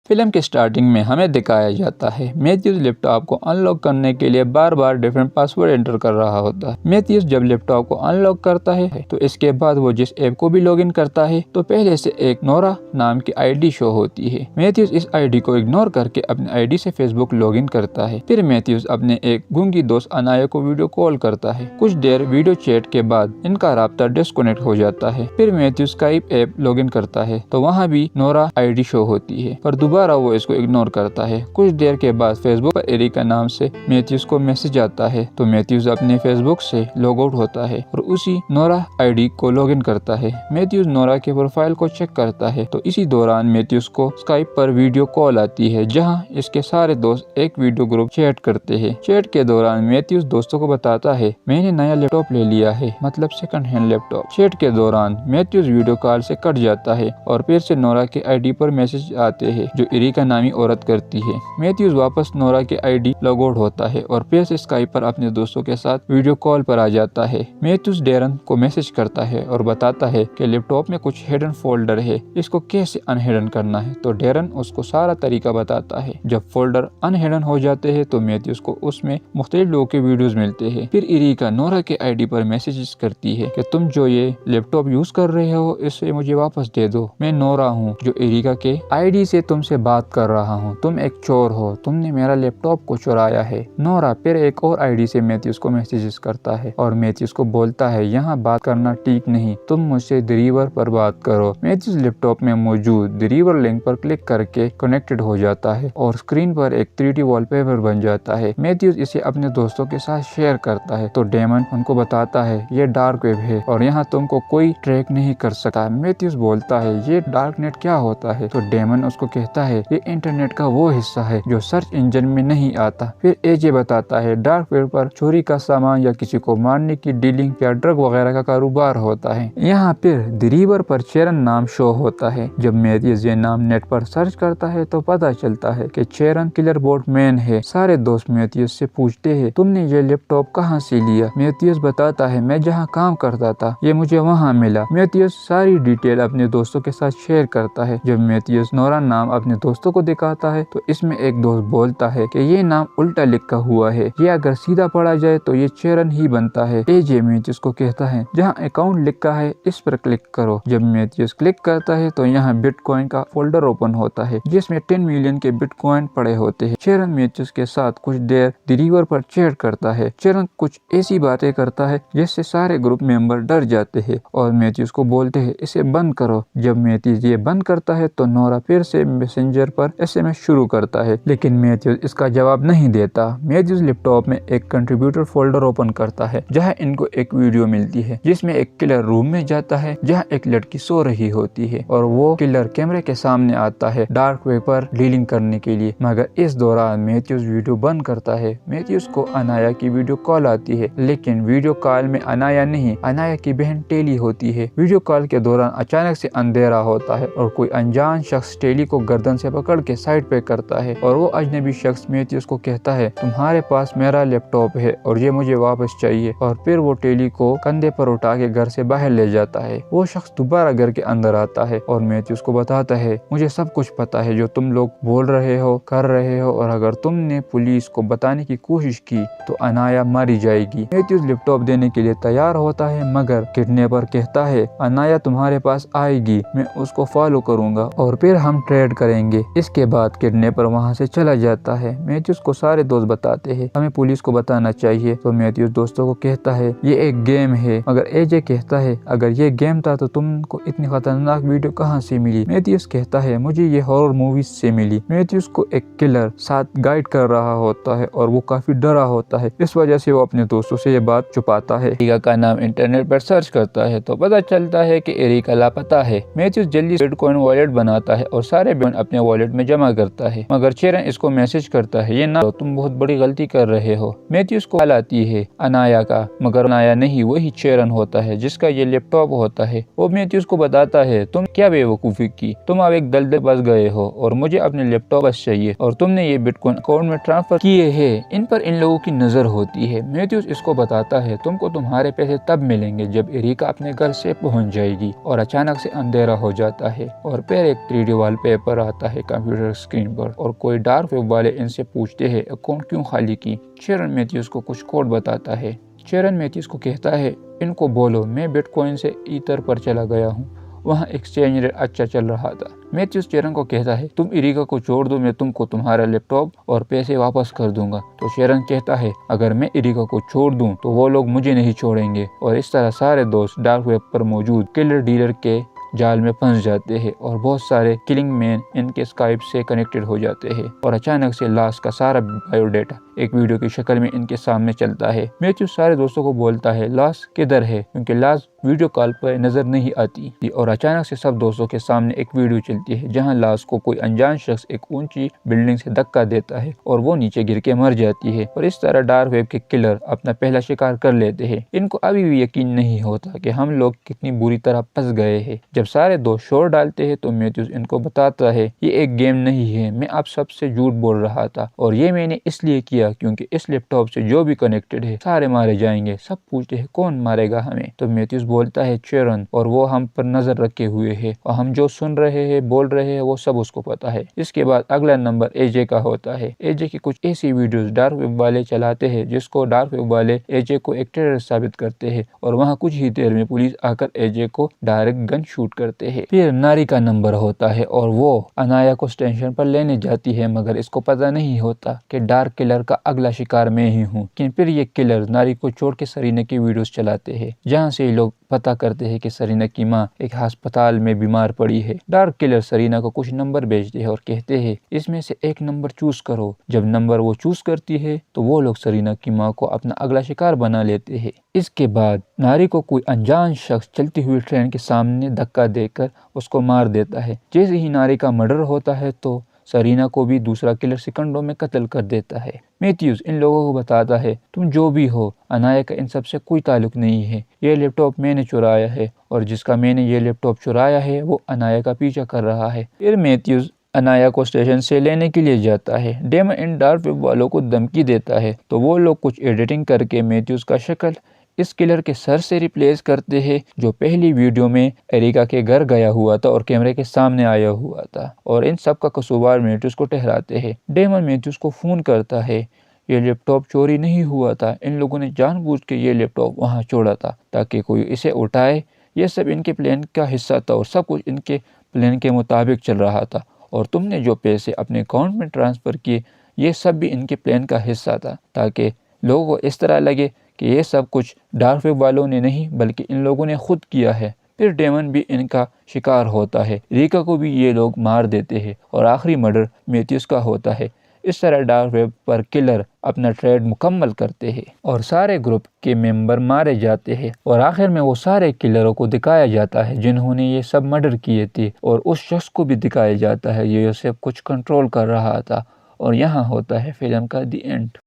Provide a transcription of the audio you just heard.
Film के starting में हमें दिखाया जाता है मैथ्यूज लैपटॉप को अनलॉक करने के लिए बार बार डिफरेंट पासवर्ड एंटर कर रहा होता है। मैथ्यूज जब लैपटॉप को अनलॉक करता है तो इसके बाद वो जिस ऐप को भी लॉगिन करता है तो पहले से एक नोरा नाम की आईडी शो होती है। मैथ्यूज इस आईडी को इग्नोर करके अपनी आईडी से फेसबुक लॉगिन करता है। फिर मैथ्यूज अपने एक गूंगी दोस्त अनाया को वीडियो कॉल करता है। कुछ देर वीडियो चैट के बाद इनका राब्ता डिस्कनेक्ट हो जाता है। फिर मैथ्यूज स्काइप ऐप लॉगिन करता है तो वहाँ भी नोरा आईडी शो होती है, पर दोबारा वो इसको इग्नोर करता है। कुछ देर के बाद फेसबुक पर एरिका नाम से मैथ्यूज को मैसेज आता है तो मैथ्यूज अपने फेसबुक से लॉग आउट होता है और उसी नोरा आईडी को लॉगिन करता है। मैथ्यूज नोरा के प्रोफाइल को चेक करता है तो इसी दौरान मैथ्यूज को स्काइप पर वीडियो कॉल आती है जहां इसके सारे दोस्त एक वीडियो ग्रुप चैट करते हैं। चैट के दौरान मैथ्यूज दोस्तों को बताता है मैंने नया लैपटॉप ले लिया है, मतलब सेकंड हैंड लैपटॉप। चैट के दौरान मैथ्यूज वीडियो कॉल से कट जाता है और फिर से नोरा के आईडी पर मैसेज आते हैं जो एरिका नामी औरत करती है। मैथ्यूज वापस नोरा के आईडी लॉग आउट होता है और फिर से स्काइप पर अपने दोस्तों के साथ वीडियो कॉल पर आ जाता है। मैथ्यूज डेरन को मैसेज करता है और बताता है कि लैपटॉप में कुछ हिडन फोल्डर है, इसको कैसे अनहिडन करना है। तो डेरन उसको सारा तरीका बताता है। जब फोल्डर अनहिडन हो जाते हैं तो मैथ्यूज को उसमें मुख्तलिफ लोगों के वीडियोस मिलते हैं। फिर एरिका नोरा के आईडी पर मैसेजेस करती है कि तुम जो ये लैपटॉप यूज कर रहे हो इसे मुझे वापस दे दो। मैं नोरा हूँ जो एरिका के आईडी से तुमसे बात कर रहा हूँ, तुम एक चोर हो, तुमने मेरा लैपटॉप को चुराया है। नोरा फिर एक और आईडी से मैथ्यूज को मैसेजेस करता है और मैथ्यूज को बोलता है यहाँ बात करना ठीक नहीं, तुम मुझसे ड्रीवर पर बात करो। मैथ्यूज लैपटॉप में मौजूद ड्रीवर लिंक पर क्लिक करके कनेक्टेड हो जाता है और स्क्रीन पर एक 3D वॉलपेपर बन जाता है। मैथ्यूज इसे अपने दोस्तों के साथ शेयर करता है तो डेमन उनको बताता है ये डार्क वेब है और यहाँ तुमको कोई ट्रैक नहीं कर सकता। मैथ्यूज बोलता है ये डार्क नेट क्या होता है तो डेमन उसको कहता है ये इंटरनेट का वो हिस्सा है जो सर्च इंजन में नहीं आता। फिर एजे बताता है डार्क वेब पर चोरी का सामान या किसी को मारने की डीलिंग या ड्रग वगैरह का कारोबार होता है। यहाँ फिर ड्रीवर पर चेरन नाम शो होता है। जब मैथ्यूज ये नाम नेट पर सर्च करता है तो पता चलता है कि चेरन किलर बोर्ड मैन है। सारे दोस्त मैथ्यूज से पूछते हैं तुमने ये लैपटॉप कहाँ से लिया। मैथ्यूज बताता है मैं जहाँ काम करता था ये मुझे वहाँ मिला। मैथ्यूज सारी डिटेल अपने दोस्तों के साथ शेयर करता है। जब मैथ्यूज नोरा नाम अपने दोस्तों को दिखाता है तो इसमें एक दोस्त बोलता है कि ये नाम उल्टा लिखा हुआ है, ये अगर सीधा पढ़ा जाए तो ये चेरन ही बनता है। एजे मैथ्यूज को कहता है जहाँ अकाउंट लिखा है इस पर क्लिक करो। जब मैथ्यूज क्लिक करता है तो यहाँ बिटकॉइन का फोल्डर ओपन होता है जिसमें 10 मिलियन के बिटकॉइन पड़े होते हैं। चेरन मैथ्यूज के साथ कुछ देर ड्रीवर पर चैट करता है। चेरन कुछ ऐसी बातें करता है जिससे सारे ग्रुप मेंबर डर जाते हैं और मैथ्यूज को बोलते हैं इसे बंद करो। जब मैथ्यूज ये बंद करता है तो नोरा फिर से मैसेंजर पर एसएमएस शुरू करता है लेकिन मैथ्यूज इसका जवाब नहीं देता। मैथ्यूज लैपटॉप में एक कंट्रीब्यूटर फोल्डर ओपन करता है जहाँ इनको एक वीडियो मिलती है जिसमें एक किलर रूम में जाता है जहाँ एक लड़की सो रही होती है और वो किलर कैमरे के सामने आता है डार्क वेब पर डीलिंग करने के लिए। मगर इस दौरान मैथ्यूज वीडियो बंद करता है। मैथ्यूज को अनाया की वीडियो कॉल आती है लेकिन वीडियो कॉल में अनाया नहीं, अनाया की बहन टेली होती है। वीडियो कॉल के दौरान अचानक से अंधेरा होता है और कोई अनजान शख्स टेली को गर्दन से पकड़ के साइड पे करता है और वो अजनबी शख्स मैथ्यूज को कहता है तुम्हारे पास मेरा लैपटॉप है और ये मुझे वापस चाहिए। और फिर वो टेली को कंधे पर उठा के घर से बाहर ले जाता है। वो शख्स दोबारा घर के अंदर आता है और मैथ्यूज को बताता है मुझे सब कुछ पता है जो तुम लोग बोल रहे हो कर रहे हो और अगर तुमने पुलिस को बताने की कोशिश की तो अनाया मारी जाएगी। मैथ्यूज लैपटॉप देने के लिए तैयार होता है मगर किडनैपर कहता है अनाया तुम्हारे पास आएगी, मैं उसको फॉलो करूंगा और फिर हम ट्रेड करेंगे। इसके बाद किडनैपर वहाँ से चला जाता है। मैथ्यूज को सारे दोस्त बताते हैं हमें पुलिस को बताना चाहिए तो मैथ्यूज दोस्तों को कहता है ये एक गेम है। मगर एजे कहता है अगर ये गेम था तो तुमको इतनी खतरनाक वीडियो कहाँ से मिली। मैथ्यूज कहता है मुझे ये हॉरर मूवीज से मिली। मैथ्यूज को एक किलर साथ गाइड कर रहा होता है और वो काफी डरा होता है, इस वजह से वो अपने दोस्तों से ये बात छुपाता है। एरिका का नाम इंटरनेट पर सर्च करता है तो पता चलता है कि एरिका लापता है। मैथ्यूज जल्दी बिटकॉइन वॉलेट बनाता है और सारे बिटकॉइन अपने वॉलेट में जमा करता है मगर चेरन इसको मैसेज करता है ये ना तुम बहुत बड़ी गलती कर रहे हो। मैथ्यूज को कॉल आती है अनाया का मगर अनाया नहीं वही चेरन होता है जिसका ये लैपटॉप होता है। वो मैथ्यूज को बताता है तुम क्या बेवकूफी की, तुम अब एक दलदल बस गए हो और मुझे अपने लैपटॉप बस चाहिए और तुमने ये बिटकॉइन अकाउंट में ट्रांसफर किए हैं, इन पर इन लोगों की नजर होती है। मैथ्यूज इसको बताता है तुमको तुम्हारे पैसे तब मिलेंगे जब एरिका अपने घर से पहुंच जाएगी और अचानक से अंधेरा हो जाता है और फिर एक 3D वॉलपेपर आता آتا ہے کمپیوٹر اسکرین پر اور کوئی ڈارک ویب والے ان سے پوچھتے ہیں اکاؤنٹ کیوں خالی کی۔ شیرن میتھیوز کو کچھ کوڈ بتاتا ہے۔ شیرن میتھیوز کو کہتا ہے ان کو بولو میں بٹ کوائن سے ایتھر پر چلا گیا ہوں، وہاں ایکسچینج ریٹ اچھا چل رہا تھا۔ میتھیوز شیرن کو کہتا ہے تم اریکا کو چھوڑ دو، میں تم کو تمہارا لیپ ٹاپ اور پیسے واپس کر دوں گا۔ تو شیرن کہتا ہے اگر میں اریکا کو چھوڑ دوں تو وہ لوگ مجھے نہیں چھوڑیں گے، اور اس طرح سارے دوست ڈارک ویب پر موجود کلر ڈیلر کے جال میں پھنس جاتے ہیں اور بہت سارے کلنگ مین ان کے اسکائپ سے کنیکٹڈ ہو جاتے ہیں، اور اچانک سے لاس کا سارا بایو ڈیٹا ایک ویڈیو کی شکل میں ان کے سامنے چلتا ہے۔ میتھیوز سارے دوستوں کو بولتا ہے لاس کدھر ہے، کیونکہ لاس ویڈیو کال پر نظر نہیں آتی، اور اچانک سے سب دوستوں کے سامنے ایک ویڈیو چلتی ہے جہاں لاس کو کوئی انجان شخص ایک اونچی بلڈنگ سے دھکا دیتا ہے اور وہ نیچے گر کے مر جاتی ہے، اور اس طرح ڈارک ویب کے کلر اپنا پہلا شکار کر لیتے ہیں۔ ان کو ابھی بھی یقین نہیں ہوتا کہ ہم لوگ کتنی بری طرح پھنس گئے ہیں۔ جب سارے دوست شور ڈالتے ہیں تو میتھیوز ان کو بتاتا ہے یہ ایک گیم نہیں ہے، میں آپ سب سے جھوٹ بول رہا تھا، اور یہ میں نے اس لیے کیا کیونکہ اس لیپ ٹاپ سے جو بھی کنیکٹڈ ہے سارے مارے جائیں گے۔ سب پوچھتے ہیں کون مارے گا ہمیں، تو میتھیوز بولتا ہے شیرن، اور وہ ہم پر نظر رکھے ہوئے ہے اور ہم جو سن رہے ہیں بول رہے ہیں وہ سب اس کو پتا ہے۔ اس کے بعد اگلا نمبر اے جے کا ہوتا ہے۔ اے جے کی کچھ ایسی ویڈیوز ڈارک ویب والے چلاتے ہیں جس کو ڈارک ویب والے اے جے کو ایک ٹیررسٹ ثابت کرتے ہیں، اور وہاں کچھ ہی دیر میں پولیس آ کر اے جے کو ڈائریکٹ گن شوٹ کرتے ہیں۔ پھر ناری کا نمبر ہوتا ہے اور وہ انایا کو اسٹیشن پر لینے جاتی ہے، مگر اس کو پتہ نہیں ہوتا کہ ڈارک کلر کا اگلا شکار میں ہی ہوں۔ لیکن پھر یہ کلر ناری کو چھوڑ کے سرینا کی ویڈیوز چلاتے ہیں جہاں سے لوگ پتہ کرتے ہیں کہ سرینا کی ماں ایک ہسپتال میں بیمار پڑی ہے۔ ڈارک کلر سرینا کو کچھ نمبر بھیجتے ہیں اور کہتے ہیں اس میں سے ایک نمبر چوز کرو۔ جب نمبر وہ چوز کرتی ہے تو وہ لوگ سرینا کی ماں کو اپنا اگلا شکار بنا لیتے ہیں۔ اس کے بعد ناری کو کوئی انجان شخص چلتی ہوئی ٹرین کے سامنے دھکا دے کر اس کو مار دیتا ہے۔ جیسے ہی ناری کا مرڈر ہوتا ہے تو سرینا کو بھی دوسرا کلر سیکنڈوں میں قتل کر دیتا ہے۔ میتھیوز ان لوگوں کو بتاتا ہے تم جو بھی ہو، انایا کا ان سب سے کوئی تعلق نہیں ہے، یہ لیپ ٹاپ میں نے چرایا ہے، اور جس کا میں نے یہ لیپ ٹاپ چرایا ہے وہ انایا کا پیچھا کر رہا ہے۔ پھر میتھیوز انایا کو اسٹیشن سے لینے کے لیے جاتا ہے۔ ڈیمن ان ڈارک ویب والوں کو دھمکی دیتا ہے تو وہ لوگ کچھ ایڈیٹنگ کر کے میتھیوز کا شکل اس کلر کے سر سے ریپلیس کرتے ہیں جو پہلی ویڈیو میں اریکا کے گھر گیا ہوا تھا اور کیمرے کے سامنے آیا ہوا تھا، اور ان سب کا قصوروار میتھیوز کو ٹھہراتے ہیں۔ ڈیمن میتھیوز کو فون کرتا ہے یہ لیپ ٹاپ چوری نہیں ہوا تھا، ان لوگوں نے جان بوجھ کے یہ لیپ ٹاپ وہاں چھوڑا تھا تاکہ کوئی اسے اٹھائے، یہ سب ان کے پلان کا حصہ تھا اور سب کچھ ان کے پلان کے مطابق چل رہا تھا، اور تم نے جو پیسے اپنے اکاؤنٹ میں ٹرانسفر کیے یہ سب بھی ان کے پلان کا حصہ تھا تاکہ لوگوں کو اس طرح لگے کہ یہ سب کچھ ڈارک ویب والوں نے نہیں بلکہ ان لوگوں نے خود کیا ہے۔ پھر ڈیمن بھی ان کا شکار ہوتا ہے، ریکا کو بھی یہ لوگ مار دیتے ہیں اور آخری مرڈر میتھیوز کا ہوتا ہے۔ اس طرح ڈارک ویب پر کلر اپنا ٹریڈ مکمل کرتے ہیں اور سارے گروپ کے ممبر مارے جاتے ہیں، اور آخر میں وہ سارے کلروں کو دکھایا جاتا ہے جنہوں نے یہ سب مرڈر کیے تھے، اور اس شخص کو بھی دکھایا جاتا ہے یہ سب کچھ کنٹرول کر رہا تھا، اور یہاں ہوتا ہے فلم کا دی اینڈ۔